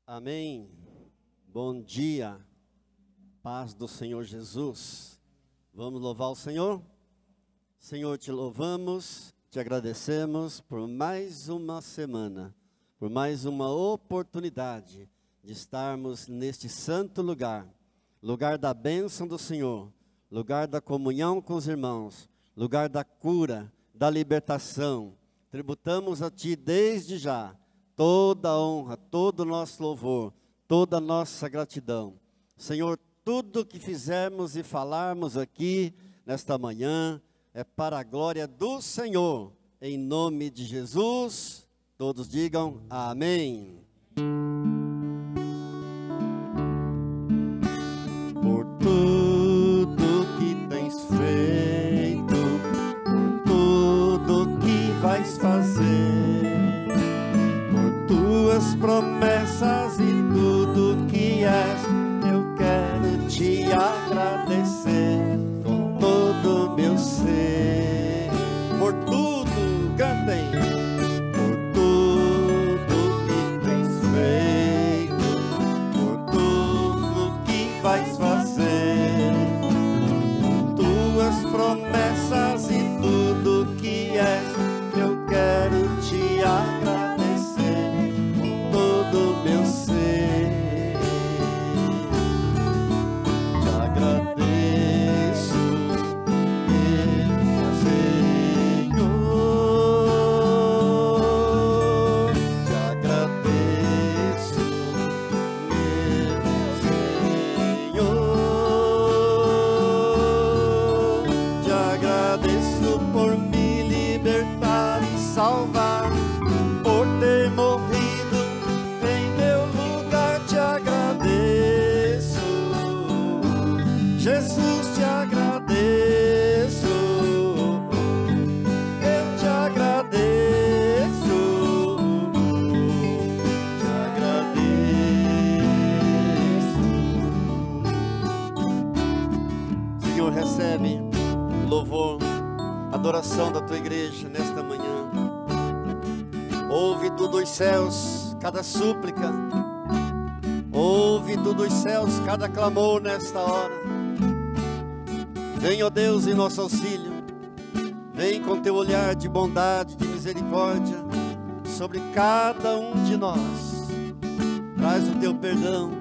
Amém. Bom dia, paz do Senhor Jesus. Vamos louvar o Senhor? Senhor, te louvamos, te agradecemos por mais uma semana, por mais uma oportunidade de estarmos neste santo lugar, lugar da bênção do Senhor, lugar da comunhão com os irmãos, lugar da cura, da libertação. Tributamos a Ti desde já toda a honra, todo o nosso louvor, toda a nossa gratidão. Senhor, tudo que fizermos e falarmos aqui nesta manhã é para a glória do Senhor. Em nome de Jesus, todos digam amém. Por tudo que tens feito, por tudo que vais fazer, tuas promessas e tudo que és, eu quero te agradecer com todo o meu ser. Por tudo, cantem. Por tudo que tens feito, por tudo que vais fazer, tuas promessas e tudo que és, eu quero te agradecer do meu ser. Te agradeço, meu Senhor. Te agradeço, meu Senhor. Te agradeço por me libertar e salvar, por ter morrido Jesus, te agradeço, eu te agradeço, te agradeço. Senhor, recebe o louvor, adoração da tua igreja nesta manhã. Ouve tu dos céus cada súplica, ouve tu dos céus cada clamor nesta hora. Vem, ó Deus, em nosso auxílio. Vem com teu olhar de bondade, de misericórdia sobre cada um de nós. Traz o teu perdão,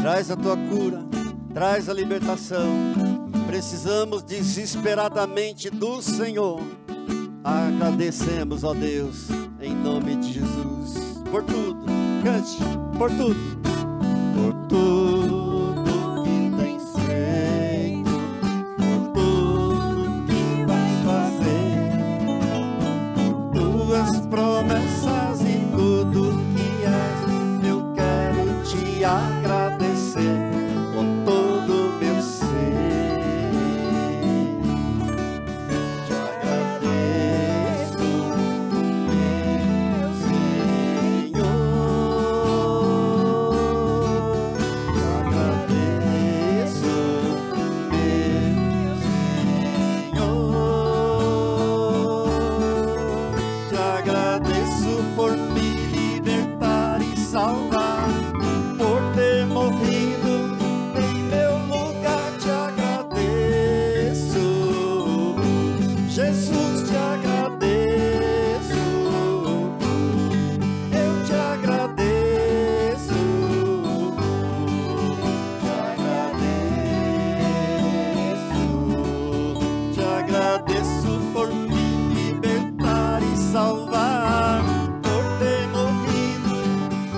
traz a tua cura, traz a libertação. Precisamos desesperadamente do Senhor. Agradecemos, ó Deus, em nome de Jesus. Por tudo, cante, por tudo. Por tudo que tens feito, tuas promessas e tudo que és, eu quero te agradecer com todo o meu ser. Te agradeço, meu Senhor. Te agradeço, meu Senhor. Te agradeço por me libertar e salvar, por ter morrido em meu lugar. Te agradeço, Jesus, te agradeço, eu te agradeço, te agradeço por me libertar e salvar, por ter morrido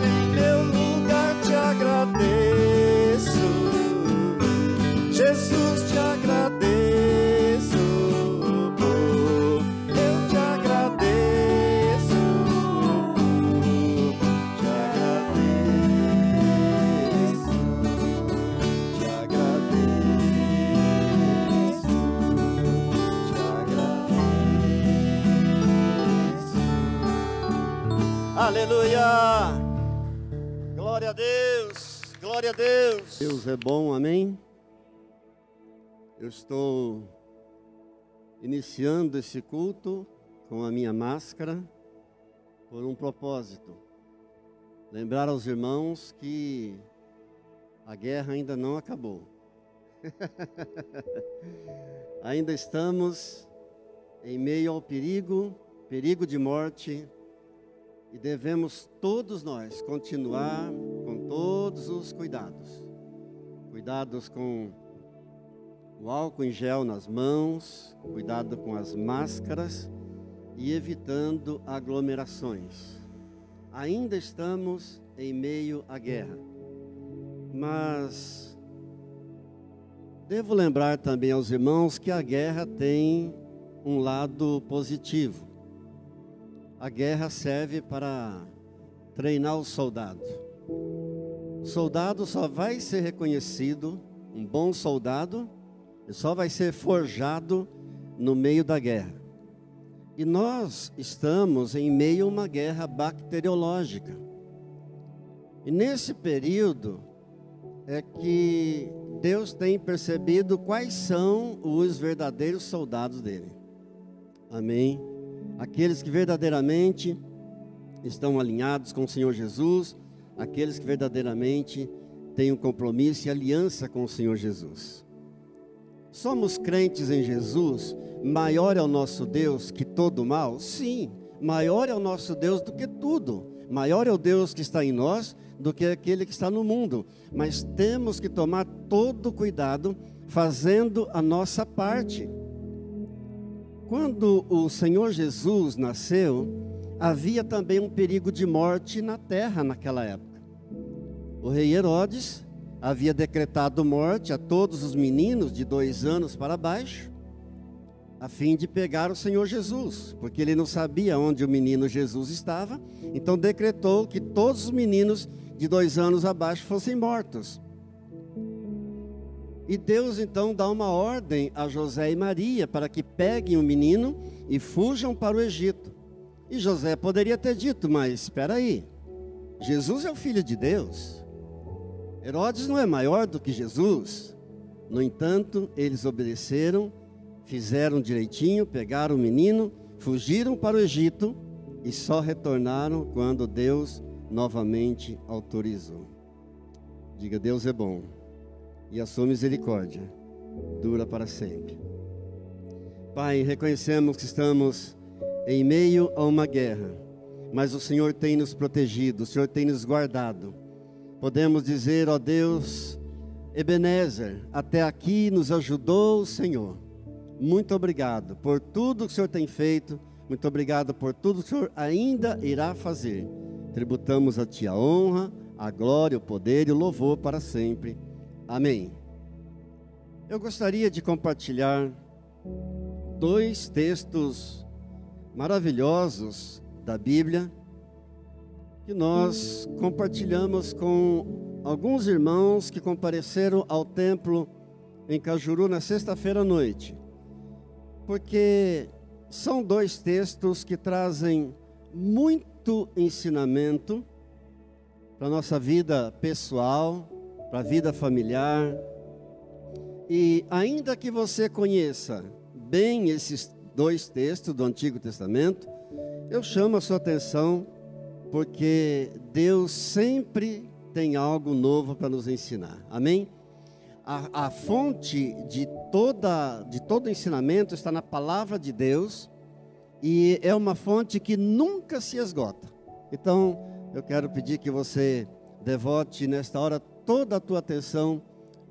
em meu lugar. Te agradeço, Jesus, te agradeço, eu te agradeço, te agradeço, te agradeço. Aleluia! Glória a Deus! Glória a Deus! Deus é bom, amém? Eu estou iniciando esse culto com a minha máscara por um propósito. lembrar aos irmãos que a guerra ainda não acabou. Ainda estamos em meio ao perigo de morte, e devemos todos nós continuar com todos os cuidados. Cuidados com o álcool em gel nas mãos, cuidado com as máscaras e evitando aglomerações. Ainda estamos em meio à guerra, mas devo lembrar também aos irmãos que a guerra tem um lado positivo. A guerra serve para treinar o soldado. O soldado só vai ser reconhecido, um bom soldado, só vai ser forjado no meio da guerra. E nós estamos em meio a uma guerra bacteriológica. E nesse período é que Deus tem percebido quais são os verdadeiros soldados dele. Amém? Aqueles que verdadeiramente estão alinhados com o Senhor Jesus, aqueles que verdadeiramente têm um compromisso e aliança com o Senhor Jesus. Somos crentes em Jesus, maior é o nosso Deus que todo mal? Sim, maior é o nosso Deus do que tudo. Maior é o Deus que está em nós do que aquele que está no mundo. Mas temos que tomar todo cuidado, fazendo a nossa parte. Quando o Senhor Jesus nasceu, havia também um perigo de morte na terra naquela época. O rei Herodes havia decretado morte a todos os meninos de 2 anos para baixo, a fim de pegar o Senhor Jesus, porque ele não sabia onde o menino Jesus estava, então decretou que todos os meninos de 2 anos abaixo fossem mortos. E Deus então dá uma ordem a José e Maria para que peguem o menino e fujam para o Egito. E José poderia ter dito, mas espera aí, Jesus é o Filho de Deus. Herodes não é maior do que Jesus. No entanto, eles obedeceram, fizeram direitinho, pegaram o menino, fugiram para o Egito e só retornaram quando Deus novamente autorizou. Diga, Deus é bom e a sua misericórdia dura para sempre. Pai, reconhecemos que estamos em meio a uma guerra, mas o Senhor tem nos protegido, o Senhor tem nos guardado. Podemos dizer, ó Deus, Ebenezer, até aqui nos ajudou o Senhor. Muito obrigado por tudo que o Senhor tem feito, muito obrigado por tudo que o Senhor ainda irá fazer. Tributamos a Ti a honra, a glória, o poder e o louvor para sempre. Amém. Eu gostaria de compartilhar 2 textos maravilhosos da Bíblia que nós compartilhamos com alguns irmãos que compareceram ao templo em Cajuru na sexta-feira à noite, porque são 2 textos que trazem muito ensinamento para a nossa vida pessoal, para a vida familiar. E ainda que você conheça bem esses 2 textos do Antigo Testamento, eu chamo a sua atenção porque Deus sempre tem algo novo para nos ensinar. Amém? A fonte de todo ensinamento está na palavra de Deus e é uma fonte que nunca se esgota. Então, eu quero pedir que você devote nesta hora toda a tua atenção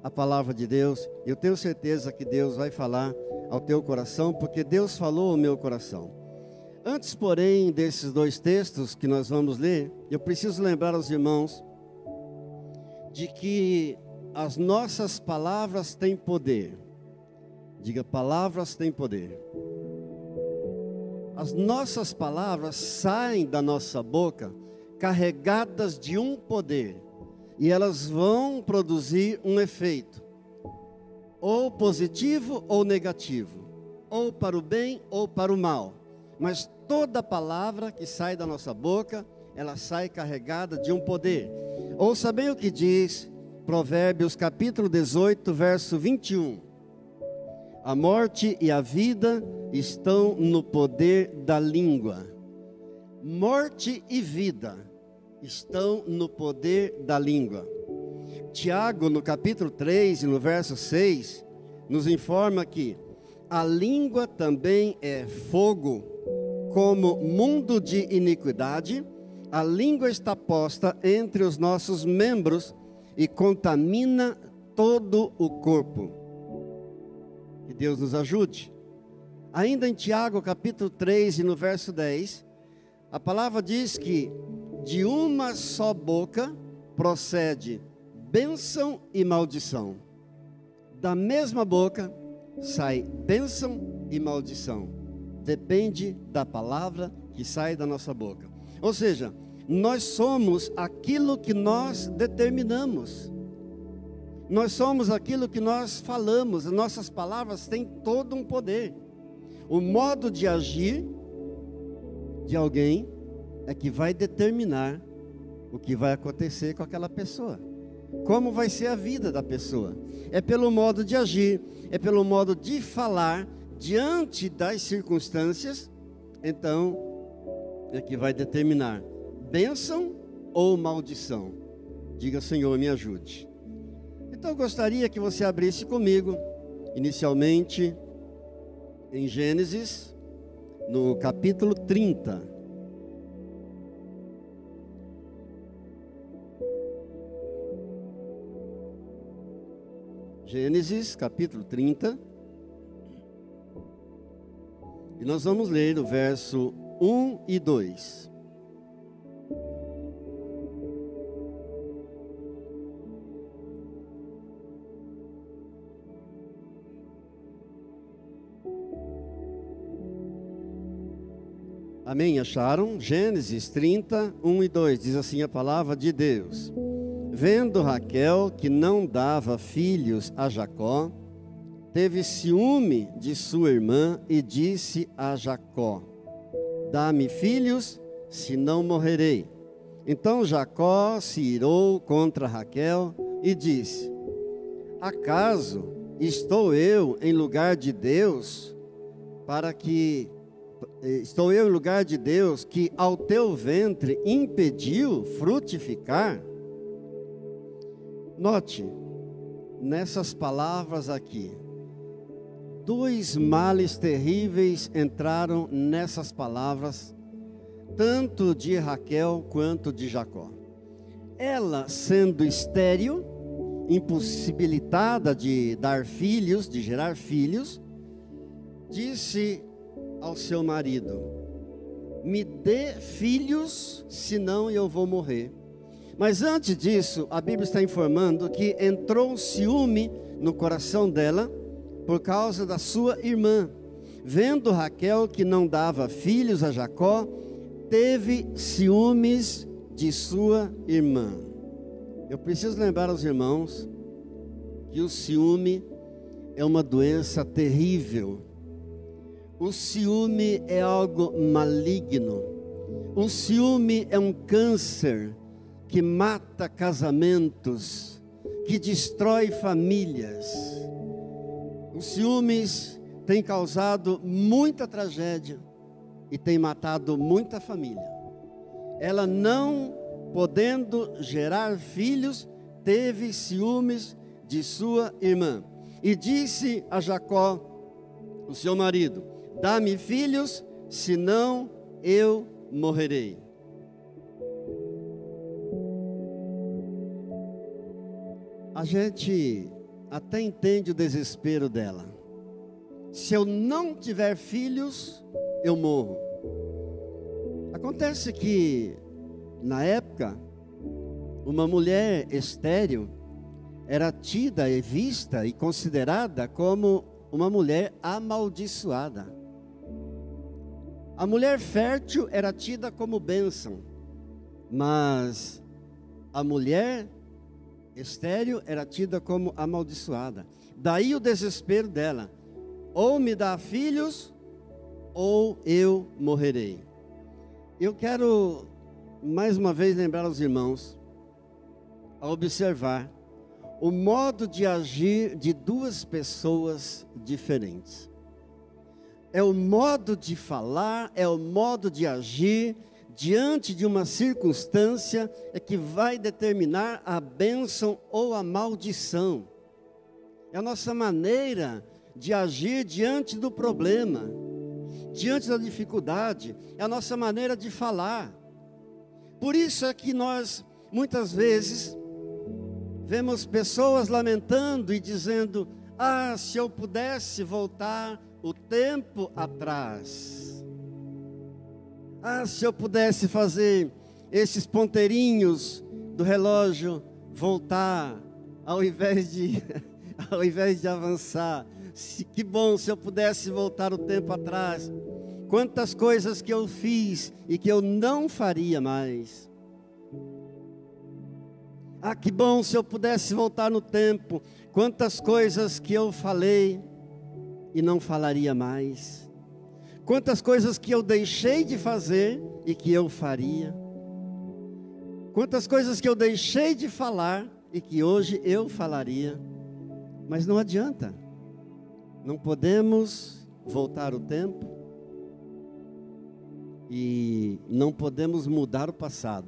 à palavra de Deus. Eu tenho certeza que Deus vai falar ao teu coração, porque Deus falou ao meu coração. Antes, porém, desses 2 textos que nós vamos ler, eu preciso lembrar aos irmãos de que as nossas palavras têm poder. Diga, palavras têm poder. As nossas palavras saem da nossa boca carregadas de um poder, e elas vão produzir um efeito, ou positivo ou negativo, ou para o bem ou para o mal. Mas toda palavra que sai da nossa boca, ela sai carregada de um poder. Ouça bem o que diz Provérbios capítulo 18, verso 21. A morte e a vida estão no poder da língua. Morte e vida estão no poder da língua. Tiago, no capítulo 3 e no verso 6, nos informa que a língua também é fogo, como mundo de iniquidade. A língua está posta entre os nossos membros e contamina todo o corpo. Que Deus nos ajude. Ainda em Tiago, capítulo 3 e no verso 10, a palavra diz que de uma só boca procede bênção e maldição. Da mesma boca sai bênção e maldição. Depende da palavra que sai da nossa boca. Ou seja, nós somos aquilo que nós determinamos. Nós somos aquilo que nós falamos. As nossas palavras têm todo um poder. O modo de agir de alguém é que vai determinar o que vai acontecer com aquela pessoa. Como vai ser a vida da pessoa. É pelo modo de agir, é pelo modo de falar diante das circunstâncias. Então, é que vai determinar bênção ou maldição. Diga: Senhor, me ajude. Então eu gostaria que você abrisse comigo, inicialmente, em Gênesis, no capítulo 30. Gênesis, capítulo 30. E nós vamos ler o verso 1 e 2. Amém? Acharam? Gênesis 30, 1 e 2. Diz assim a palavra de Deus: Vendo Raquel que não dava filhos a Jacó, teve ciúme de sua irmã e disse a Jacó: Dá-me filhos, senão morrerei. Então Jacó se irou contra Raquel e disse: Acaso estou eu em lugar de Deus que ao teu ventre impediu frutificar? Note, nessas palavras aqui, dois males terríveis entraram nessas palavras, tanto de Raquel quanto de Jacó. Ela, sendo estéril, impossibilitada de dar filhos, de gerar filhos, disse ao seu marido: Me dê filhos, senão eu vou morrer. Mas antes disso, a Bíblia está informando que entrou um ciúme no coração dela por causa da sua irmã. Vendo Raquel que não dava filhos a Jacó, teve ciúmes de sua irmã. Eu preciso lembrar aos irmãos que o ciúme é uma doença terrível. O ciúme é algo maligno. O ciúme é um câncer que mata casamentos, que destrói famílias. Os ciúmes têm causado muita tragédia e tem matado muita família. Ela, não podendo gerar filhos, teve ciúmes de sua irmã e disse a Jacó, o seu marido: Dá-me filhos, senão eu morrerei. A gente até entende o desespero dela. Se eu não tiver filhos, eu morro. Acontece que, na época, uma mulher estéril era tida e vista e considerada como uma mulher amaldiçoada. A mulher fértil era tida como bênção, mas a mulher estéril era tida como amaldiçoada. Daí o desespero dela: ou me dá filhos, ou eu morrerei. Eu quero mais uma vez lembrar aos irmãos a observar o modo de agir de duas pessoas diferentes. É o modo de falar, é o modo de agir diante de uma circunstância é que vai determinar a bênção ou a maldição. É a nossa maneira de agir diante do problema, diante da dificuldade, é a nossa maneira de falar. Por isso é que nós, muitas vezes, vemos pessoas lamentando e dizendo: ah, se eu pudesse voltar o tempo atrás. Ah, se eu pudesse fazer esses ponteirinhos do relógio voltar, ao invés de avançar. Que bom se eu pudesse voltar o tempo atrás. Quantas coisas que eu fiz e que eu não faria mais. Ah, que bom se eu pudesse voltar no tempo. Quantas coisas que eu falei e não falaria mais. Quantas coisas que eu deixei de fazer e que eu faria. Quantas coisas que eu deixei de falar e que hoje eu falaria. Mas não adianta. Não podemos voltar o tempo e não podemos mudar o passado.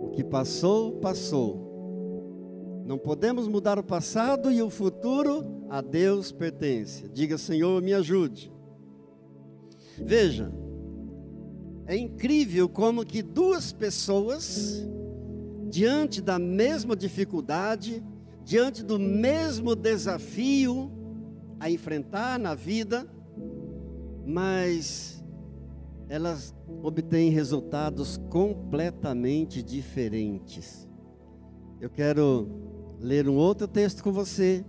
O que passou, passou. Não podemos mudar o passado e o futuro a Deus pertence. Diga: Senhor, me ajude. Veja, é incrível como que duas pessoas, diante da mesma dificuldade, diante do mesmo desafio a enfrentar na vida, mas elas obtêm resultados completamente diferentes. Eu quero ler um outro texto com você,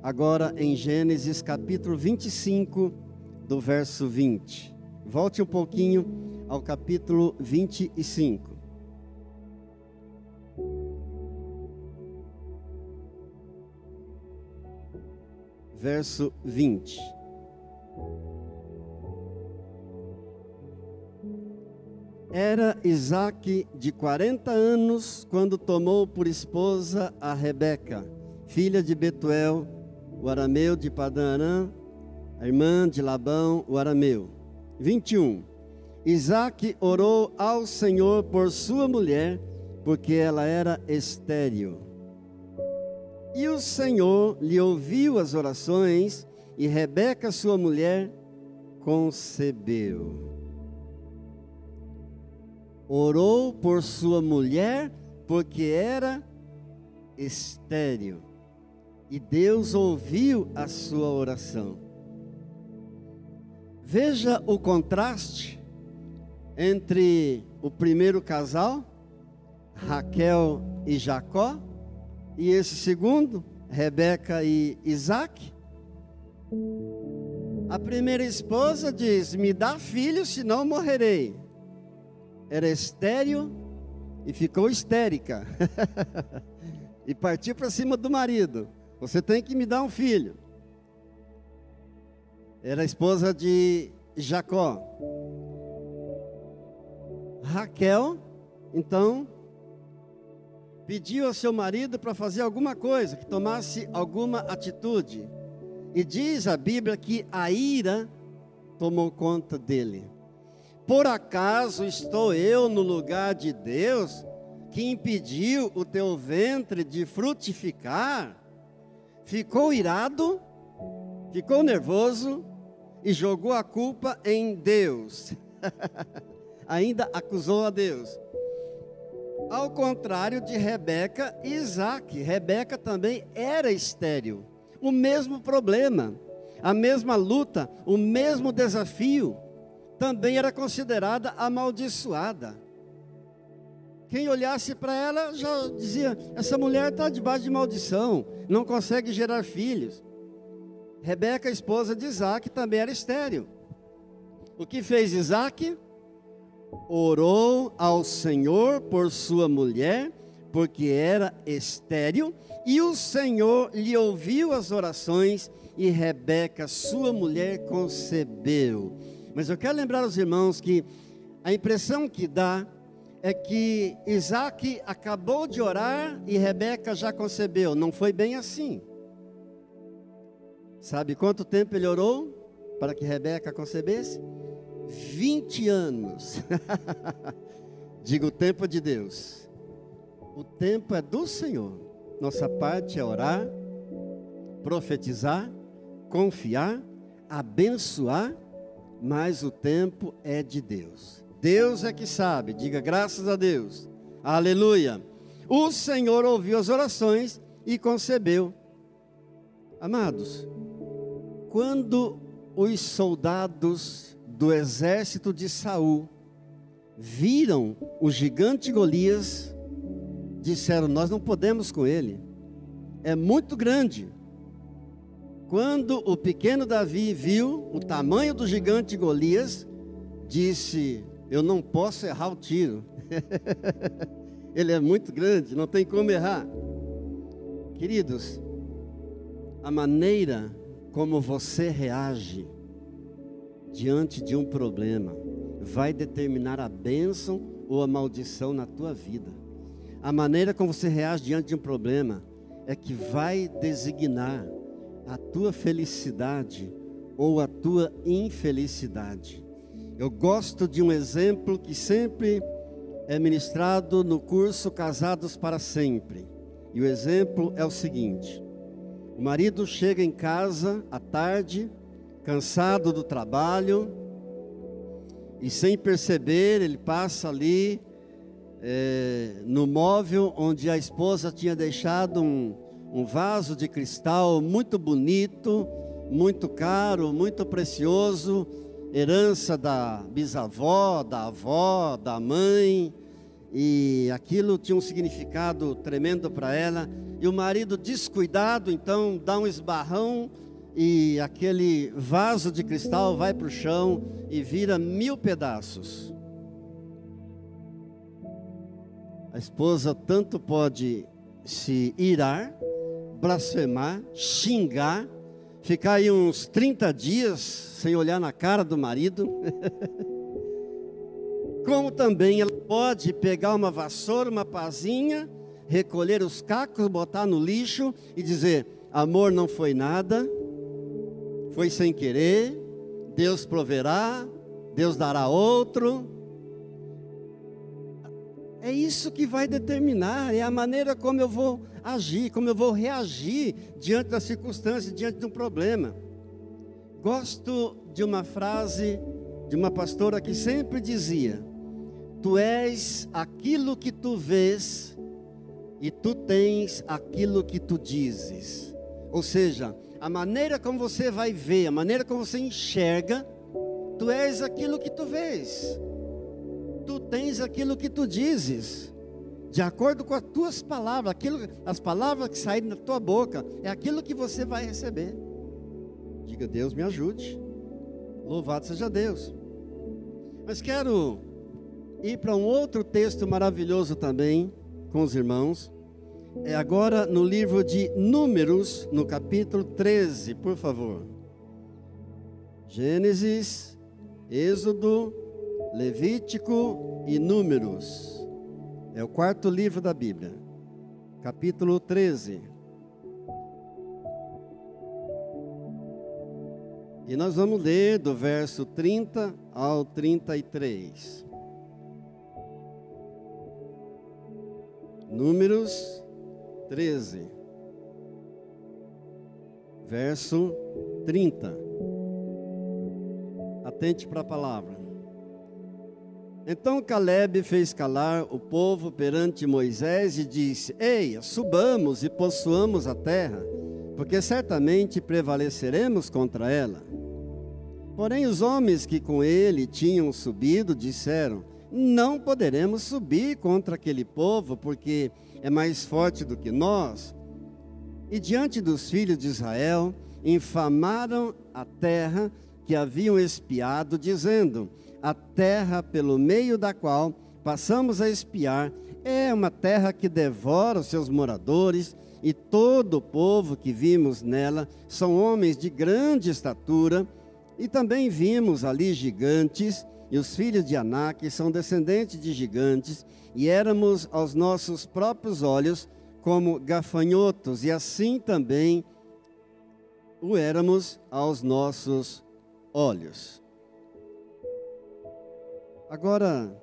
agora em Gênesis capítulo 25, do verso 20. Volte um pouquinho ao capítulo 25. Verso 20. Era Isaque de 40 anos quando tomou por esposa a Rebeca, filha de Betuel, o arameu de Padã-Arã, a irmã de Labão, o arameu. 21. Isaque orou ao Senhor por sua mulher, porque ela era estéril. E o Senhor lhe ouviu as orações, e Rebeca, sua mulher, concebeu. Orou por sua mulher, porque era estéril. E Deus ouviu a sua oração. Veja o contraste entre o primeiro casal, Raquel e Jacó, e esse segundo, Rebeca e Isaque. A primeira esposa diz: me dá filho, senão morrerei. Era estéril e ficou histérica. E partiu para cima do marido: você tem que me dar um filho. Era a esposa de Jacó. Raquel, então, pediu ao seu marido para fazer alguma coisa, que tomasse alguma atitude. E diz a Bíblia que a ira tomou conta dele. Por acaso estou eu no lugar de Deus, que impediu o teu ventre de frutificar? Ficou irado, ficou nervoso e jogou a culpa em Deus. Ainda acusou a Deus. Ao contrário de Rebeca e Isaque. Rebeca também era estéril. O mesmo problema, a mesma luta, o mesmo desafio. Também era considerada amaldiçoada. Quem olhasse para ela já dizia: essa mulher está debaixo de maldição, não consegue gerar filhos. Rebeca, a esposa de Isaque, também era estéril. O que fez Isaque? Orou ao Senhor por sua mulher, porque era estéril, e o Senhor lhe ouviu as orações, e Rebeca, sua mulher, concebeu. Mas eu quero lembrar aos irmãos que a impressão que dá é que Isaque acabou de orar e Rebeca já concebeu. Não foi bem assim. Sabe quanto tempo ele orou para que Rebeca concebesse? 20 anos. Diga, o tempo é de Deus. O tempo é do Senhor. Nossa parte é orar, profetizar, confiar, abençoar, mas o tempo é de Deus. Deus é que sabe. Diga, graças a Deus. Aleluia. O Senhor ouviu as orações e concebeu. Amados, quando os soldados do exército de Saul viram o gigante Golias, disseram, nós não podemos com ele, é muito grande. Quando o pequeno Davi viu o tamanho do gigante Golias, disse, eu não posso errar o tiro. Ele é muito grande, não tem como errar. Queridos, a maneira como você reage diante de um problema vai determinar a bênção ou a maldição na tua vida. A maneira como você reage diante de um problema é que vai designar a tua felicidade ou a tua infelicidade. Eu gosto de um exemplo que sempre é ministrado no curso Casados para Sempre. E o exemplo é o seguinte: o marido chega em casa à tarde, cansado do trabalho, e sem perceber, ele passa ali no móvel onde a esposa tinha deixado um vaso de cristal muito bonito, muito caro, muito precioso, herança da bisavó, da avó, da mãe, e aquilo tinha um significado tremendo para ela. E o marido, descuidado, então dá um esbarrão e aquele vaso de cristal vai para o chão e vira 1000 pedaços. A esposa tanto pode se irar, blasfemar, xingar, ficar aí uns 30 dias sem olhar na cara do marido, como também ela pode pegar uma vassoura, uma pazinha, recolher os cacos, botar no lixo e dizer, amor, não foi nada, foi sem querer, Deus proverá, Deus dará outro. É isso que vai determinar, é a maneira como eu vou agir, como eu vou reagir diante das circunstâncias, diante de um problema. Gosto de uma frase de uma pastora que sempre dizia, tu és aquilo que tu vês e tu tens aquilo que tu dizes. Ou seja, a maneira como você vai ver, a maneira como você enxerga, tu és aquilo que tu vês. Tu tens aquilo que tu dizes, de acordo com as tuas palavras, as palavras que saírem da tua boca, é aquilo que você vai receber. Diga, Deus me ajude, louvado seja Deus. Mas quero ir para um outro texto maravilhoso também, com os irmãos, é agora no livro de Números, no capítulo 13, por favor. Gênesis, Êxodo, Levítico e Números. É o quarto livro da Bíblia. Capítulo 13. E nós vamos ler do verso 30 ao 33. Números 13. Verso 30. Atente para a palavra. Então Caleb fez calar o povo perante Moisés e disse, eia, subamos e possuamos a terra, porque certamente prevaleceremos contra ela. Porém os homens que com ele tinham subido disseram, não poderemos subir contra aquele povo, porque é mais forte do que nós. E diante dos filhos de Israel, infamaram a terra que haviam espiado, dizendo, a terra pelo meio da qual passamos a espiar é uma terra que devora os seus moradores, e todo o povo que vimos nela são homens de grande estatura, e também vimos ali gigantes, e os filhos de Anak são descendentes de gigantes, e éramos aos nossos próprios olhos como gafanhotos, e assim também o éramos aos nossos olhos. Agora,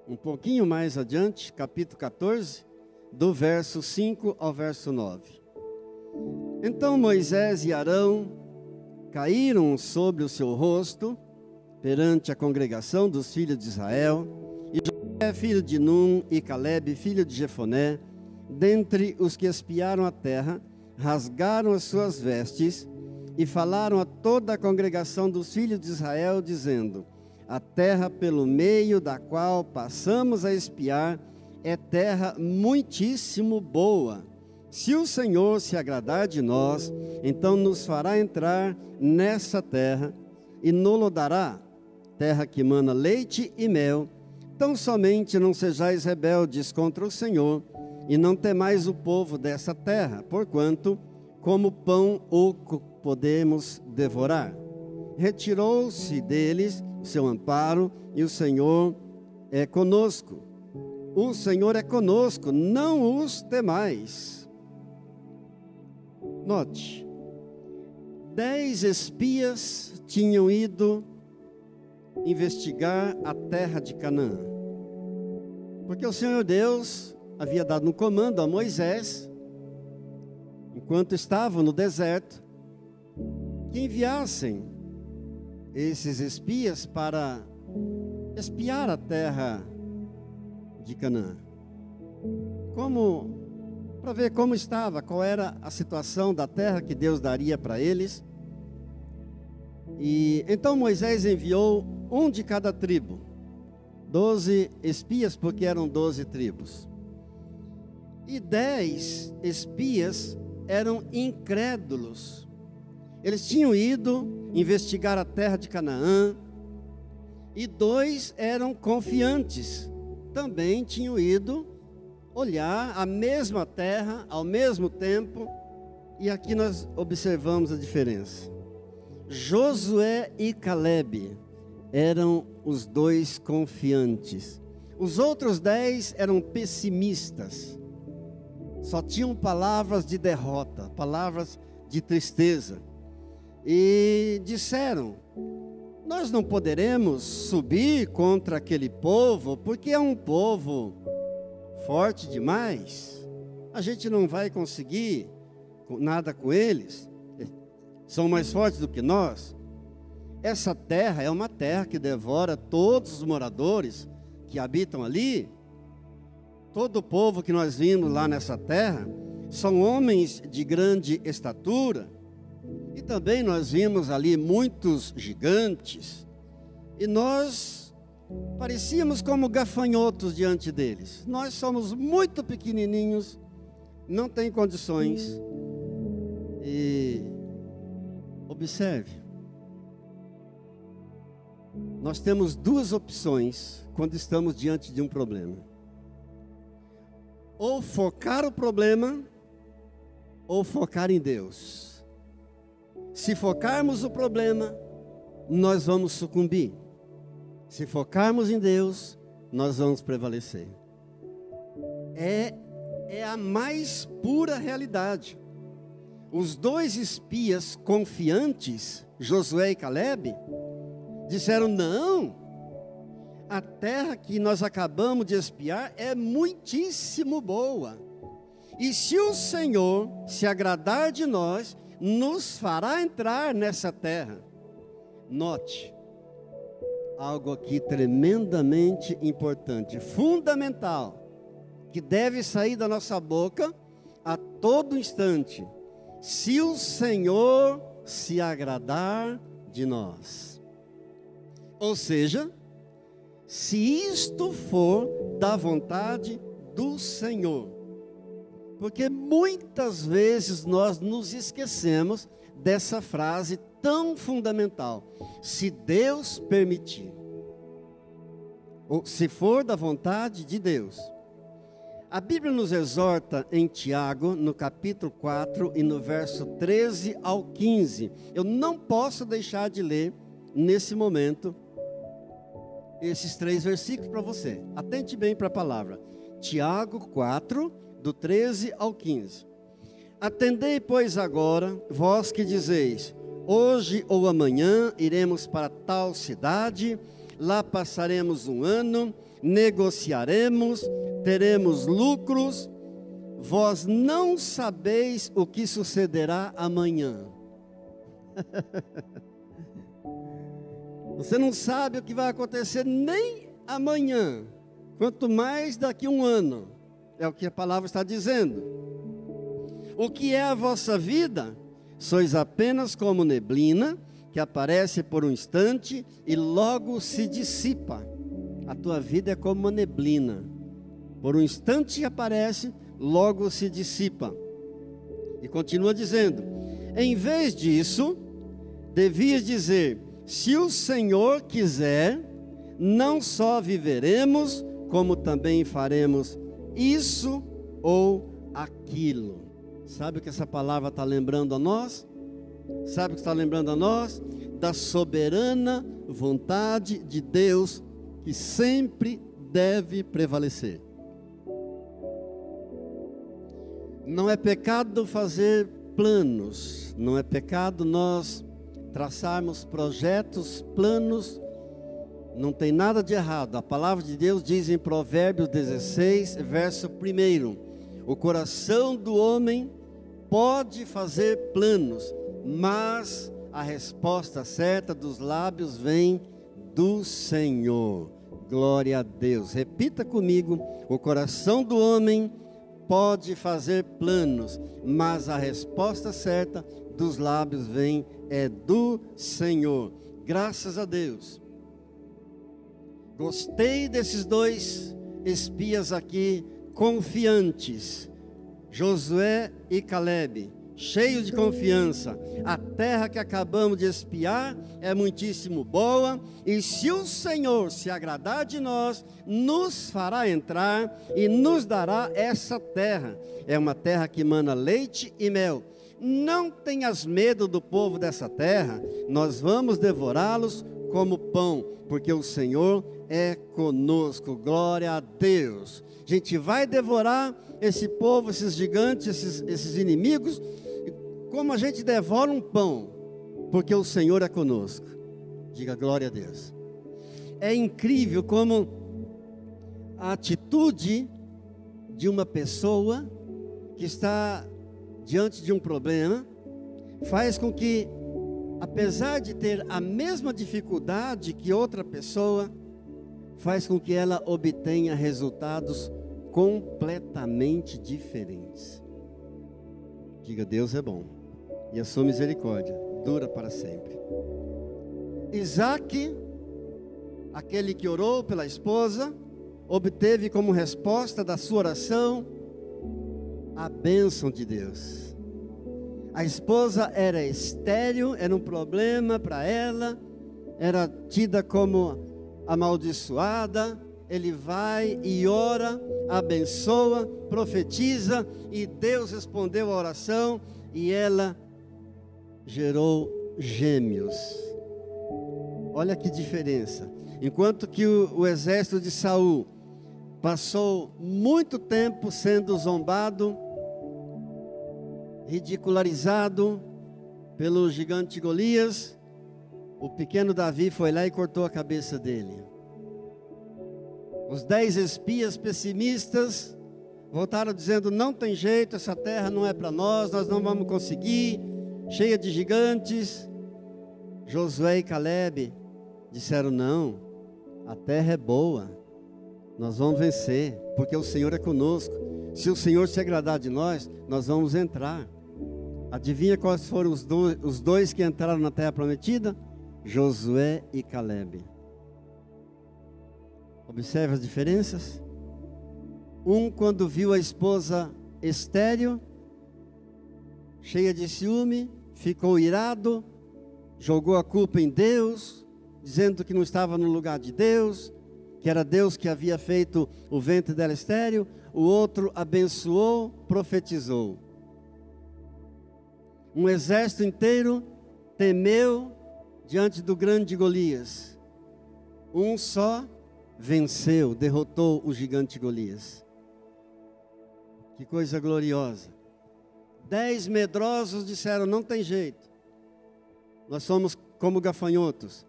um pouquinho mais adiante, capítulo 14, do verso 5 ao verso 9. Então Moisés e Arão caíram sobre o seu rosto perante a congregação dos filhos de Israel, e Josué, filho de Num, e Calebe, filho de Jefoné, dentre os que espiaram a terra, rasgaram as suas vestes e falaram a toda a congregação dos filhos de Israel, dizendo: a terra pelo meio da qual passamos a espiar é terra muitíssimo boa. Se o Senhor se agradar de nós, então nos fará entrar nessa terra e nos dará, terra que mana leite e mel. Tão somente não sejais rebeldes contra o Senhor, e não temais o povo dessa terra, porquanto, como pão oco podemos devorar. Retirou-se deles o seu amparo, e o Senhor é conosco. O Senhor é conosco, não os temais. Note, 10 espias tinham ido investigar a terra de Canaã, porque o Senhor Deus havia dado um comando a Moisés, enquanto estavam no deserto, que enviassem esses espias para espiar a terra de Canaã, para ver como estava, qual era a situação da terra que Deus daria para eles. E então Moisés enviou um de cada tribo, 12 espias, porque eram 12 tribos. E 10 espias eram incrédulos. Eles tinham ido investigar a terra de Canaã, e 2 eram confiantes, também tinham ido olhar a mesma terra ao mesmo tempo. E aqui nós observamos a diferença. Josué e Calebe eram os 2 confiantes. Os outros 10 eram pessimistas. Só tinham palavras de derrota, palavras de tristeza. E disseram: nós não poderemos subir contra aquele povo, porque é um povo forte demais. A gente não vai conseguir nada com eles. São mais fortes do que nós. Essa terra é uma terra que devora todos os moradores que habitam ali. Todo o povo que nós vimos lá nessa terra são homens de grande estatura. E também nós vimos ali muitos gigantes. E nós parecíamos como gafanhotos diante deles. Nós somos muito pequenininhos, não tem condições. E observe, nós temos 2 opções quando estamos diante de um problema: ou focar o problema, ou focar em Deus. Se focarmos o problema, nós vamos sucumbir. Se focarmos em Deus, nós vamos prevalecer. É a mais pura realidade. Os 2 espias confiantes, Josué e Calebe, disseram: não, a terra que nós acabamos de espiar é muitíssimo boa. E se o Senhor se agradar de nós, nos fará entrar nessa terra. Note, algo aqui tremendamente importante, fundamental, que deve sair da nossa boca a todo instante: se o Senhor se agradar de nós. Ou seja, se isto for da vontade do Senhor. Porque muitas vezes nós nos esquecemos dessa frase tão fundamental: se Deus permitir, ou se for da vontade de Deus. A Bíblia nos exorta em Tiago, no capítulo 4 e no verso 13 ao 15. Eu não posso deixar de ler nesse momento esses 3 versículos para você. Atente bem para a palavra. Tiago 4, do 13 ao 15. Atendei, pois, agora, vós que dizeis: hoje ou amanhã iremos para tal cidade, lá passaremos um ano, negociaremos, teremos lucros. Vós não sabeis o que sucederá amanhã. Você não sabe o que vai acontecer nem amanhã, quanto mais daqui a um ano. É o que a palavra está dizendo. O que é a vossa vida? Sois apenas como neblina, que aparece por um instante e logo se dissipa. A tua vida é como uma neblina. Por um instante aparece, logo se dissipa. E continua dizendo: em vez disso, devias dizer: se o Senhor quiser, não só viveremos, como também faremos isso ou aquilo. Sabe o que essa palavra está lembrando a nós? Sabe o que está lembrando a nós? Da soberana vontade de Deus, que sempre deve prevalecer. Não é pecado fazer planos, não é pecado nós traçarmos projetos, planos, não tem nada de errado. A palavra de Deus diz em Provérbios 16, verso 1: o coração do homem pode fazer planos, mas a resposta certa dos lábios vem do Senhor. Glória a Deus. Repita comigo: o coração do homem pode fazer planos, mas a resposta certa dos lábios vem do Senhor. Graças a Deus. Gostei desses dois espias aqui, confiantes, Josué e Calebe, cheios de confiança. A terra que acabamos de espiar é muitíssimo boa, e se o Senhor se agradar de nós, nos fará entrar e nos dará essa terra. É uma terra que mana leite e mel. Não tenhas medo do povo dessa terra, nós vamos devorá-los como pão, porque o Senhor é conosco. Glória a Deus. A gente vai devorar esse povo, esses gigantes, esses inimigos, como a gente devora um pão, porque o Senhor é conosco. Diga glória a Deus. É incrível como a atitude de uma pessoa que está diante de um problema faz com que, apesar de ter a mesma dificuldade que outra pessoa, faz com que ela obtenha resultados completamente diferentes. Diga: Deus é bom e a sua misericórdia dura para sempre. Isaac, aquele que orou pela esposa, obteve como resposta da sua oração a bênção de Deus. A esposa era estéril, era um problema para ela, era tida como amaldiçoada. Ele vai e ora, abençoa, profetiza, e Deus respondeu a oração, e ela gerou gêmeos. Olha que diferença. Enquanto que o exército de Saul passou muito tempo sendo zombado, ridicularizado pelo gigante Golias, o pequeno Davi foi lá e cortou a cabeça dele. Os 10 espias pessimistas voltaram dizendo: não tem jeito, essa terra não é para nós não vamos conseguir, cheia de gigantes. Josué e Calebe disseram: não, a terra é boa, nós vamos vencer, porque o Senhor é conosco. Se o Senhor se agradar de nós, nós vamos entrar. Adivinha quais foram os dois que entraram na terra prometida? Josué e Calebe. Observe as diferenças. Um, quando viu a esposa estéril, cheia de ciúme, ficou irado, jogou a culpa em Deus, dizendo que não estava no lugar de Deus, que era Deus que havia feito o ventre dela estéril. O outro abençoou, profetizou. Um exército inteiro temeu diante do grande Golias. Um só venceu, derrotou o gigante Golias. Que coisa gloriosa. 10 medrosos disseram: não tem jeito, nós somos como gafanhotos.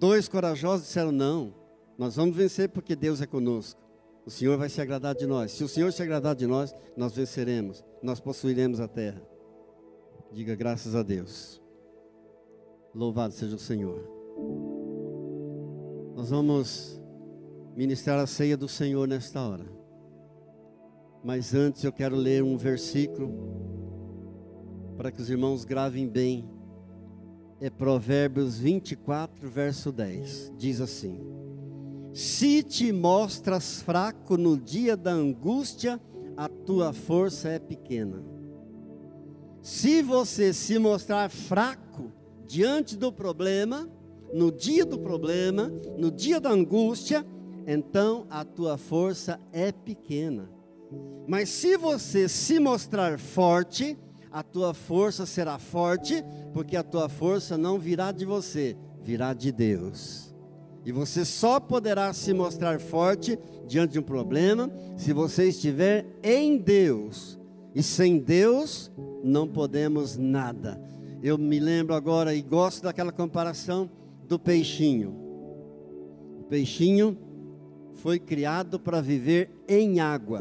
2 corajosos disseram: não, nós vamos vencer porque Deus é conosco. O Senhor vai se agradar de nós. Se o Senhor se agradar de nós, nós venceremos. Nós possuiremos a terra. Diga graças a Deus. Louvado seja o Senhor. Nós vamos ministrar a ceia do Senhor nesta hora. Mas antes eu quero ler um versículo para que os irmãos gravem bem. É Provérbios 24, verso 10. Diz assim: se te mostras fraco no dia da angústia, a tua força é pequena. Se você se mostrar fraco diante do problema, no dia do problema, no dia da angústia, então a tua força é pequena. Mas se você se mostrar forte, a tua força será forte, porque a tua força não virá de você, virá de Deus. E você só poderá se mostrar forte diante de um problema se você estiver em Deus. E sem Deus não podemos nada. Eu me lembro agora e gosto daquela comparação do peixinho. O peixinho foi criado para viver em água.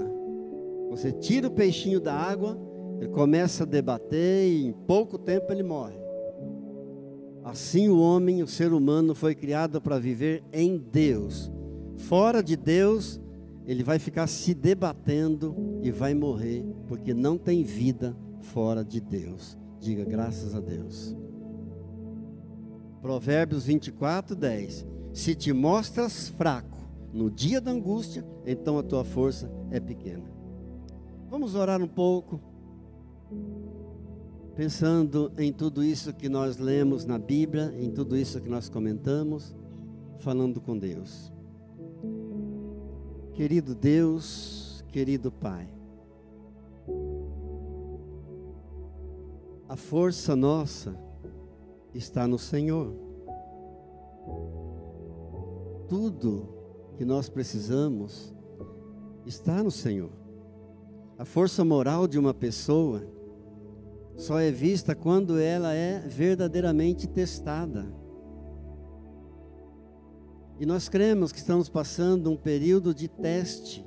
Você tira o peixinho da água, ele começa a debater e em pouco tempo ele morre. Assim o homem, o ser humano, foi criado para viver em Deus. Fora de Deus, ele vai ficar se debatendo e vai morrer, porque não tem vida fora de Deus. Diga graças a Deus. Provérbios 24, 10. Se te mostras fraco no dia da angústia, então a tua força é pequena. Vamos orar um pouco, pensando em tudo isso que nós lemos na Bíblia, em tudo isso que nós comentamos, falando com Deus. Querido Deus, querido Pai, a força nossa está no Senhor. Tudo que nós precisamos está no Senhor. A força moral de uma pessoa só é vista quando ela é verdadeiramente testada. E nós cremos que estamos passando um período de teste.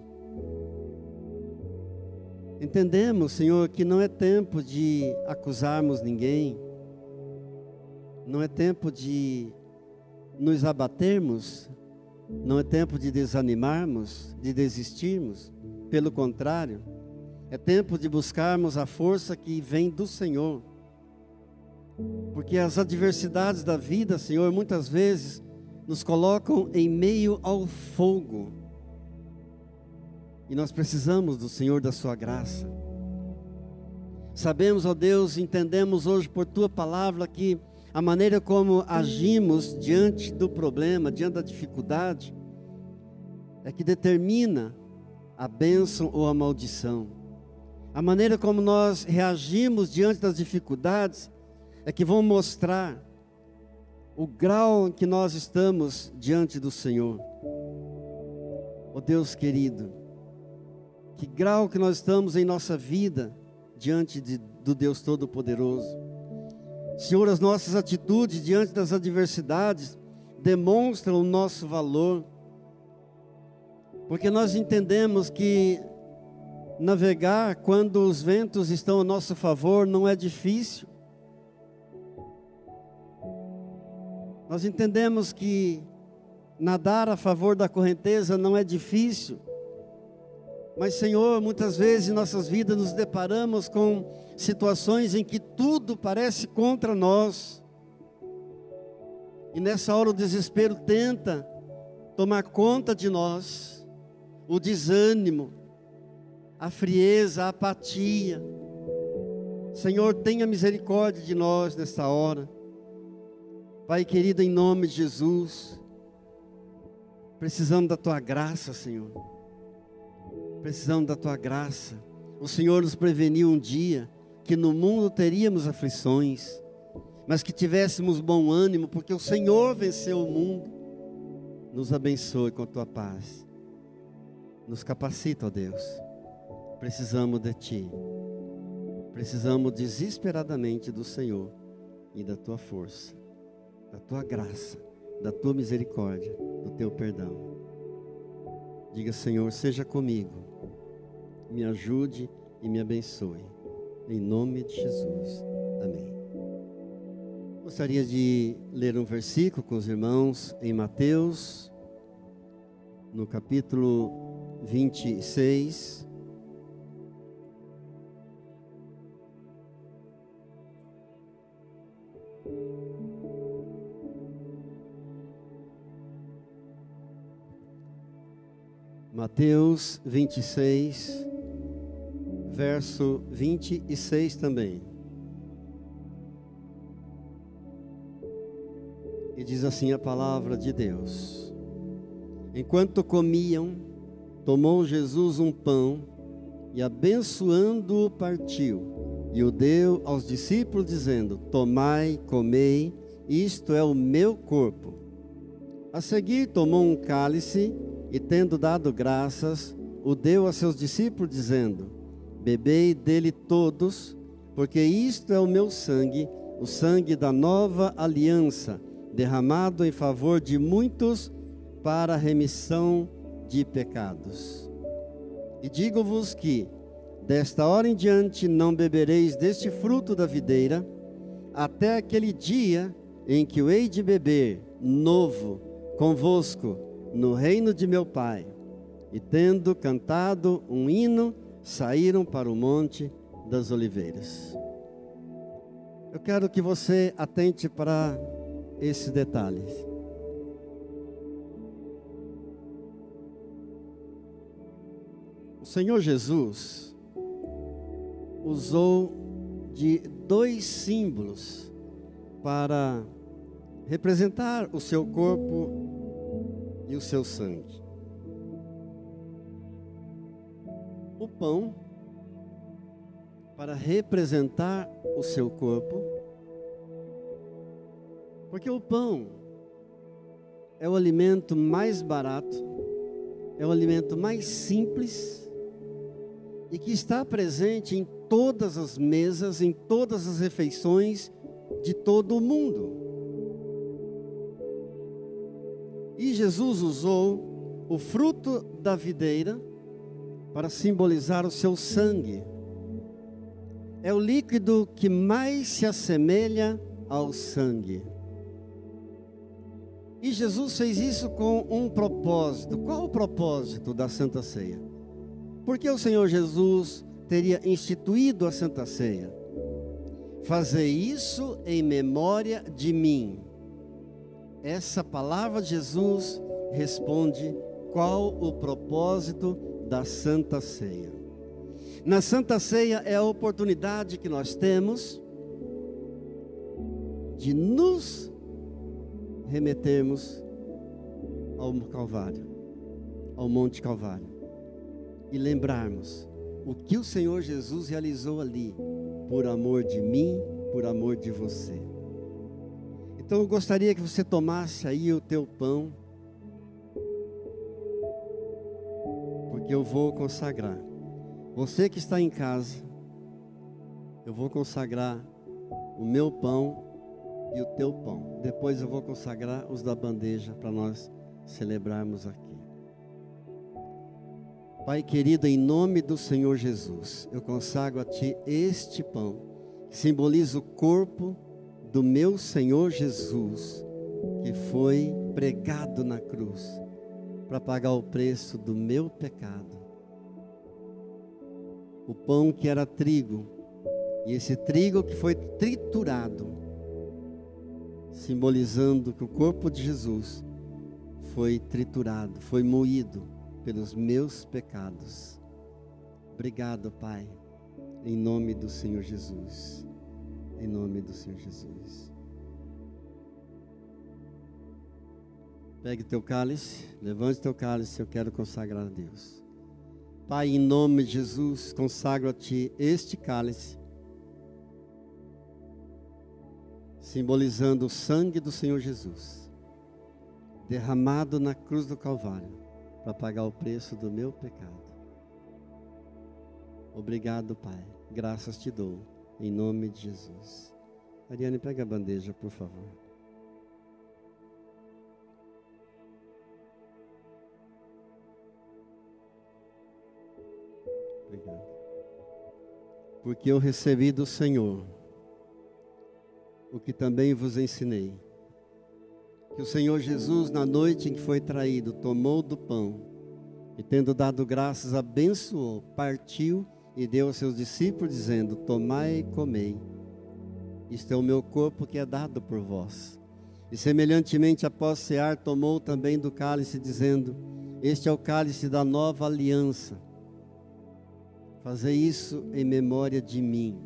Entendemos, Senhor, que não é tempo de acusarmos ninguém, não é tempo de nos abatermos, não é tempo de desanimarmos, de desistirmos. Pelo contrário, é tempo de buscarmos a força que vem do Senhor. Porque as adversidades da vida, Senhor, muitas vezes nos colocam em meio ao fogo. E nós precisamos do Senhor, da sua graça. Sabemos, ó Deus, entendemos hoje por Tua palavra que a maneira como agimos diante do problema, diante da dificuldade, é que determina a bênção ou a maldição. A maneira como nós reagimos diante das dificuldades é que vão mostrar o grau em que nós estamos diante do Senhor. Ó Deus querido, que grau que nós estamos em nossa vida diante do Deus Todo-Poderoso. Senhor, as nossas atitudes diante das adversidades demonstram o nosso valor, porque nós entendemos que navegar quando os ventos estão a nosso favor não é difícil. Nós entendemos que nadar a favor da correnteza não é difícil. Mas, Senhor, muitas vezes em nossas vidas nos deparamos com situações em que tudo parece contra nós. E nessa hora o desespero tenta tomar conta de nós. O desânimo, a frieza, a apatia. Senhor, tenha misericórdia de nós nessa hora. Pai querido, em nome de Jesus, precisamos da Tua graça, Senhor. Precisamos da Tua graça. O Senhor nos preveniu um dia que no mundo teríamos aflições, mas que tivéssemos bom ânimo, porque o Senhor venceu o mundo. Nos abençoe com a Tua paz. Nos capacita, ó Deus. Precisamos de Ti. Precisamos desesperadamente do Senhor e da Tua força, da Tua graça, da tua misericórdia, do teu perdão. Diga, Senhor, seja comigo, me ajude e me abençoe. Em nome de Jesus. Amém. Gostaria de ler um versículo com os irmãos em Mateus, no capítulo 26. Mateus 26, verso 26 também. E diz assim a palavra de Deus: enquanto comiam, tomou Jesus um pão e, abençoando-o, partiu e o deu aos discípulos, dizendo: tomai, comei, isto é o meu corpo. A seguir tomou um cálice e, tendo dado graças, o deu a seus discípulos, dizendo: bebei dele todos, porque isto é o meu sangue, o sangue da nova aliança, derramado em favor de muitos para a remissão de pecados. E digo-vos que, desta hora em diante, não bebereis deste fruto da videira, até aquele dia em que o hei de beber novo convosco no reino de meu Pai. E tendo cantado um hino, saíram para o Monte das Oliveiras. Eu quero que você atente para esses detalhes. O Senhor Jesus usou de dois símbolos para representar o seu corpo e o seu sangue. O pão, para representar o seu corpo, porque o pão é o alimento mais barato, é o alimento mais simples e que está presente em todas as mesas, em todas as refeições de todo o mundo. E Jesus usou o fruto da videira para simbolizar o seu sangue. É o líquido que mais se assemelha ao sangue. E Jesus fez isso com um propósito. Qual o propósito da Santa Ceia? Porque o Senhor Jesus teria instituído a Santa Ceia? Fazer isso em memória de mim. Essa palavra de Jesus responde qual o propósito da Santa Ceia. Na Santa Ceia é a oportunidade que nós temos de nos remetermos ao Calvário, ao Monte Calvário, e lembrarmos o que o Senhor Jesus realizou ali, por amor de mim, por amor de você. Então eu gostaria que você tomasse aí o teu pão, porque eu vou consagrar. Você que está em casa, eu vou consagrar o meu pão e o teu pão. Depois eu vou consagrar os da bandeja para nós celebrarmos aqui. Pai querido, em nome do Senhor Jesus, eu consagro a Ti este pão, que simboliza o corpo do meu Senhor Jesus, que foi pregado na cruz para pagar o preço do meu pecado. O pão que era trigo, e esse trigo que foi triturado, simbolizando que o corpo de Jesus foi triturado, foi moído pelos meus pecados. Obrigado, Pai, em nome do Senhor Jesus. Em nome do Senhor Jesus. Pegue teu cálice, levante teu cálice, eu quero consagrar a Deus. Pai, em nome de Jesus, consagro a Ti este cálice, simbolizando o sangue do Senhor Jesus, derramado na cruz do Calvário, para pagar o preço do meu pecado. Obrigado, Pai, graças Te dou, em nome de Jesus. Ariane, pega a bandeja, por favor. Obrigado. Porque eu recebi do Senhor o que também vos ensinei. Que o Senhor Jesus, na noite em que foi traído, tomou do pão e, tendo dado graças, abençoou, partiu e deu aos seus discípulos, dizendo: tomai e comei, isto é o meu corpo que é dado por vós. E semelhantemente, após cear, tomou também do cálice, dizendo: este é o cálice da nova aliança. Fazei isso em memória de mim.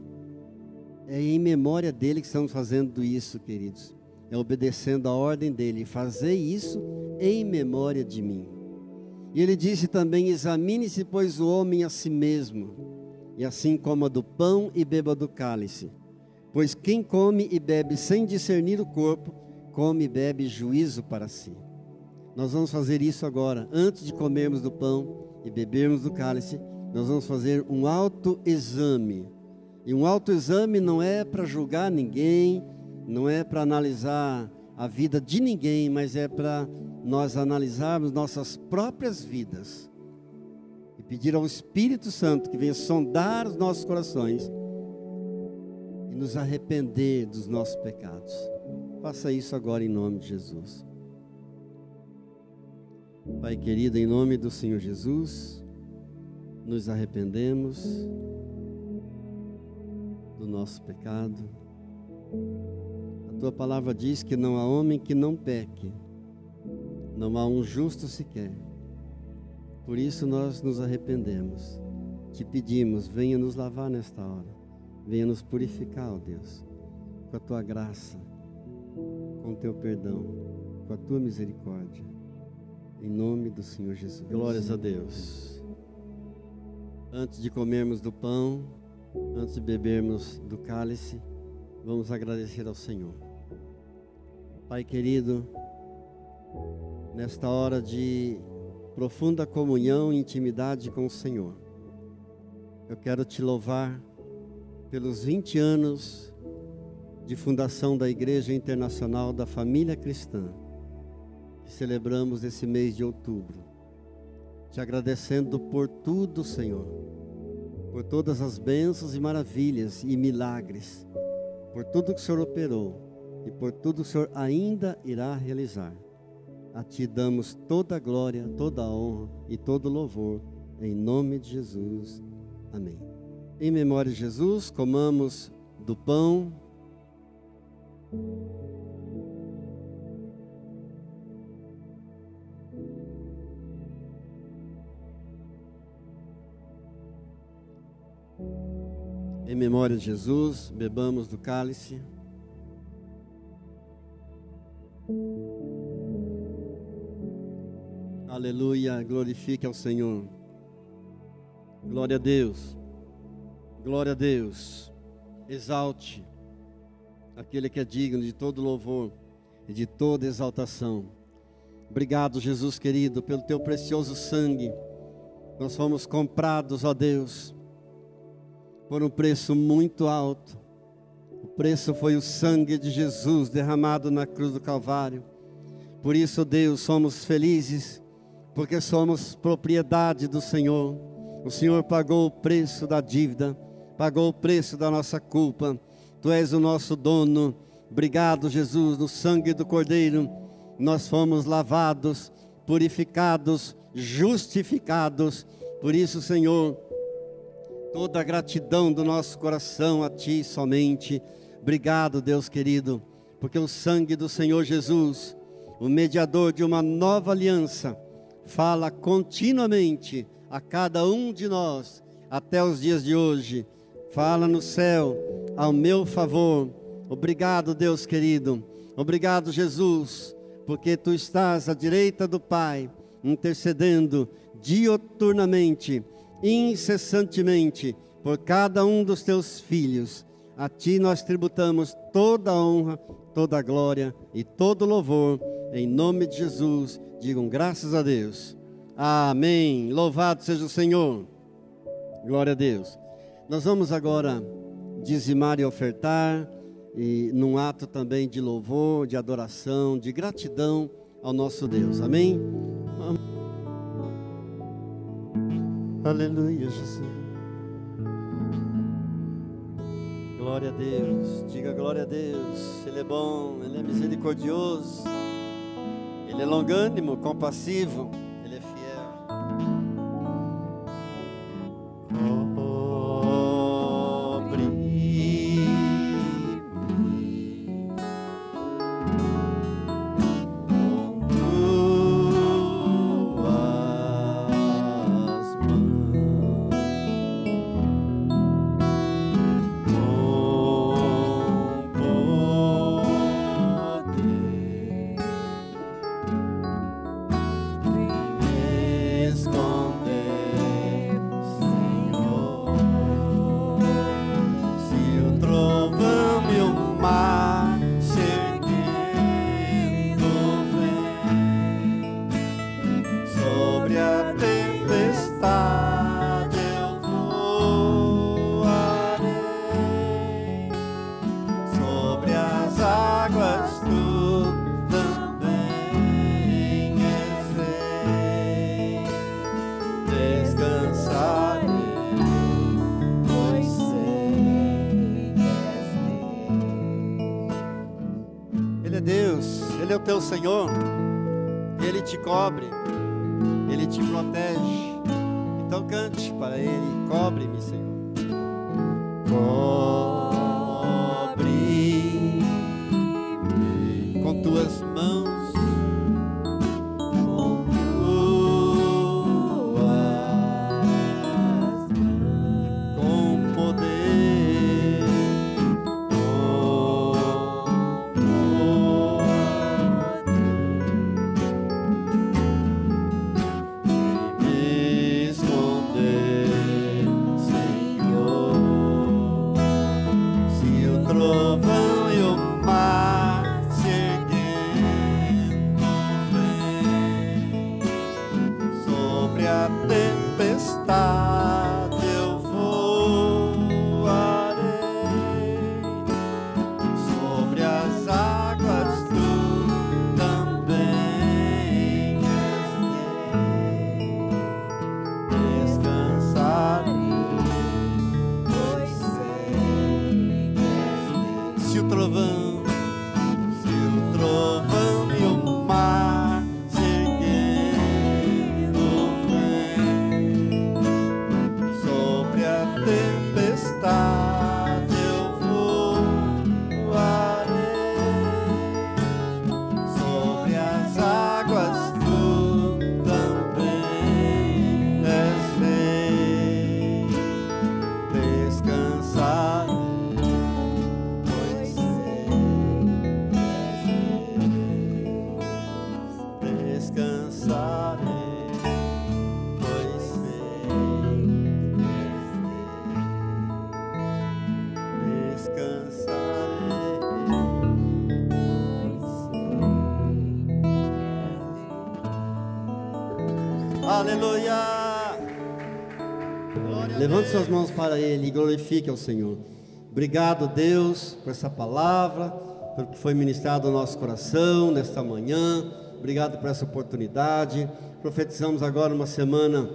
É em memória dele que estamos fazendo isso, queridos. É obedecendo a ordem dele. Fazei isso em memória de mim. E ele disse também: examine-se, pois, o homem a si mesmo, e assim coma do pão e beba do cálice. Pois quem come e bebe sem discernir o corpo, come e bebe juízo para si. Nós vamos fazer isso agora. Antes de comermos do pão e bebermos do cálice, nós vamos fazer um autoexame. E um autoexame não é para julgar ninguém, não é para analisar a vida de ninguém, mas é para nós analisarmos nossas próprias vidas e pedir ao Espírito Santo que venha sondar os nossos corações e nos arrepender dos nossos pecados. Faça isso agora em nome de Jesus. Pai querido, em nome do Senhor Jesus, nos arrependemos do nosso pecado. A tua palavra diz que não há homem que não peque, não há um justo sequer. Por isso nós nos arrependemos. Te pedimos, venha nos lavar nesta hora, venha nos purificar, ó Deus, com a tua graça, com o teu perdão, com a tua misericórdia, em nome do Senhor Jesus. Glórias a Deus. Antes de comermos do pão, antes de bebermos do cálice, vamos agradecer ao Senhor. Pai querido, nesta hora de profunda comunhão e intimidade com o Senhor, eu quero te louvar pelos 20 anos de fundação da Igreja Internacional da Família Cristã, que celebramos esse mês de outubro. Te agradecendo por tudo, Senhor, por todas as bênçãos e maravilhas e milagres, por tudo que o Senhor operou e por tudo que o Senhor ainda irá realizar. A Ti damos toda a glória, toda a honra e todo o louvor, em nome de Jesus. Amém. Em memória de Jesus, comamos do pão. Em memória de Jesus, bebamos do cálice. Aleluia, glorifique ao Senhor. Glória a Deus, glória a Deus. Exalte aquele que é digno de todo louvor e de toda exaltação. Obrigado, Jesus querido, pelo teu precioso sangue. Nós fomos comprados, ó Deus, por um preço muito alto. O preço foi o sangue de Jesus derramado na cruz do Calvário. Por isso, Deus, somos felizes, porque somos propriedade do Senhor. O Senhor pagou o preço da dívida, pagou o preço da nossa culpa. Tu és o nosso dono. Obrigado, Jesus, no sangue do Cordeiro nós fomos lavados, purificados, justificados. Por isso, Senhor, toda a gratidão do nosso coração a Ti somente. Obrigado, Deus querido, porque o sangue do Senhor Jesus, o mediador de uma nova aliança, fala continuamente a cada um de nós, até os dias de hoje. Fala no céu, ao meu favor. Obrigado, Deus querido. Obrigado, Jesus, porque Tu estás à direita do Pai, intercedendo dioturnamente, incessantemente, por cada um dos Teus filhos. A Ti nós tributamos toda a honra, toda a glória e todo o louvor. Em nome de Jesus, digam graças a Deus. Amém. Louvado seja o Senhor. Glória a Deus. Nós vamos agora dizimar e ofertar, e num ato também de louvor, de adoração, de gratidão ao nosso Deus. Amém? Aleluia, Jesus. Glória a Deus, diga glória a Deus. Ele é bom, Ele é misericordioso, Ele é longânimo, compassivo, Ele é fiel. Ele é o teu Senhor, Ele te cobre, Ele te protege. Então cante para Ele: cobre-me, Senhor. Cobre-me com tuas mãos, com tuas mãos, com poder. Aleluia! Levante suas mãos para Ele e glorifique ao Senhor. Obrigado, Deus, por essa palavra, pelo que foi ministrado ao nosso coração nesta manhã. Obrigado por essa oportunidade. Profetizamos agora uma semana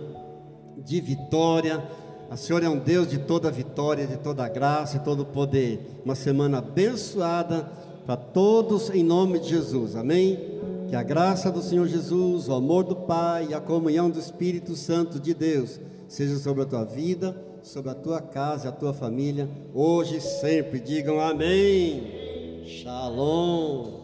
de vitória. O Senhor é um Deus de toda vitória, de toda graça e todo poder. Uma semana abençoada para todos, em nome de Jesus. Amém? Que a graça do Senhor Jesus, o amor do Pai e a comunhão do Espírito Santo de Deus seja sobre a tua vida, sobre a tua casa e a tua família, hoje e sempre. Digam amém. Shalom.